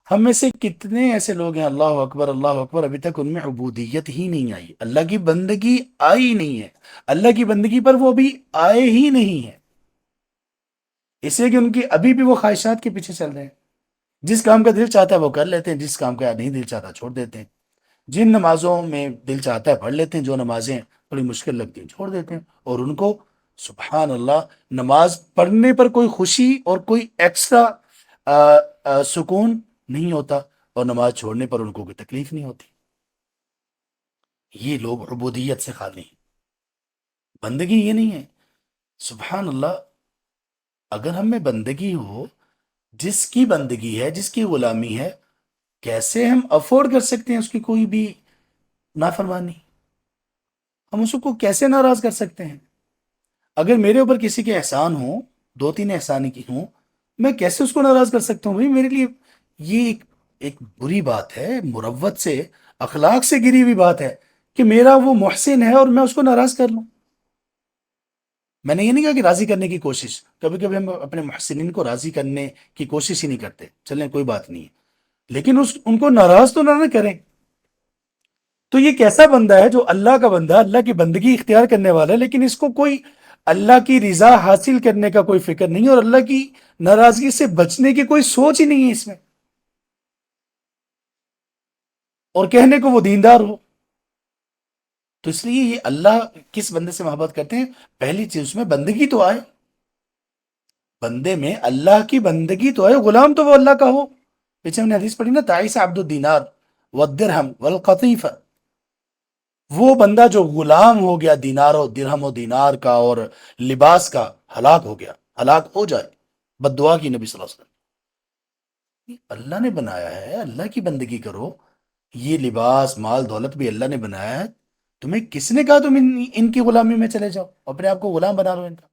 ہم میں سے کتنے ایسے لوگ ہیں، اللہ اکبر، ابھی تک ان میں عبودیت ہی نہیں آئی، اللہ کی بندگی آئی ہی نہیں ہے، اللہ کی بندگی پر وہ بھی آئے ہی نہیں ہے، اس لیے کہ ان کی ابھی بھی وہ خواہشات کے پیچھے چل رہے ہیں۔ جس کام کا دل چاہتا ہے وہ کر لیتے ہیں، جس کام کا نہیں دل چاہتا چھوڑ دیتے ہیں۔ جن نمازوں میں دل چاہتا ہے پڑھ لیتے ہیں، جو نمازیں تھوڑی مشکل لگتی ہیں چھوڑ دیتے ہیں، اور ان کو سبحان اللہ نماز پڑھنے پر کوئی خوشی اور کوئی ایکسٹرا سکون نہیں ہوتا، اور نماز چھوڑنے پر ان کو کوئی تکلیف نہیں ہوتی۔ یہ لوگ عبودیت سے خالی ہیں، بندگی یہ نہیں ہے۔ سبحان اللہ، اگر ہم میں بندگی ہو، جس کی بندگی ہے، جس کی غلامی ہے، کیسے ہم افورڈ کر سکتے ہیں اس کی کوئی بھی نافرمانی؟ ہم اس کو کیسے ناراض کر سکتے ہیں؟ اگر میرے اوپر کسی کے احسان ہوں، دو تین احسان کی ہوں، میں کیسے اس کو ناراض کر سکتا ہوں؟ بھائی میرے لیے یہ ایک بری بات ہے، مروت سے، اخلاق سے گری ہوئی بات ہے کہ میرا وہ محسن ہے اور میں اس کو ناراض کر لوں۔ میں نے یہ نہیں کہا کہ راضی کرنے کی کوشش، کبھی کبھی ہم اپنے محسنین کو راضی کرنے کی کوشش ہی نہیں کرتے، چلیں کوئی بات نہیں ہے، لیکن ان کو ناراض تو نہ کریں۔ تو یہ کیسا بندہ ہے جو اللہ کا بندہ، اللہ کی بندگی اختیار کرنے والا ہے، لیکن اس کو کوئی اللہ کی رضا حاصل کرنے کا کوئی فکر نہیں، اور اللہ کی ناراضگی سے بچنے کی کوئی سوچ ہی نہیں ہے اس میں، اور کہنے کو وہ دیندار ہو۔ تو اس لیے یہ اللہ کس بندے سے محبت کرتے ہیں؟ پہلی چیز اس میں بندگی تو آئے، بندے میں اللہ کی بندگی تو آئے، غلام تو وہ اللہ کا ہو۔ پیچھے ہم نے حدیث پڑھی نا، تعیس عبد الدینار والدرہم والقطیفہ، وہ بندہ جو غلام ہو گیا دینار و درہم و دینار کا اور لباس کا، ہلاک ہو گیا، ہلاک ہو جائے۔ بد دعا کی نبی صلی اللہ علیہ وسلم، اللہ نے بنایا ہے، اللہ کی بندگی کرو، یہ لباس مال دولت بھی اللہ نے بنایا ہے، تمہیں کس نے کہا تم ان کی غلامی میں چلے جاؤ، اپنے آپ کو غلام بنا لو ان کا؟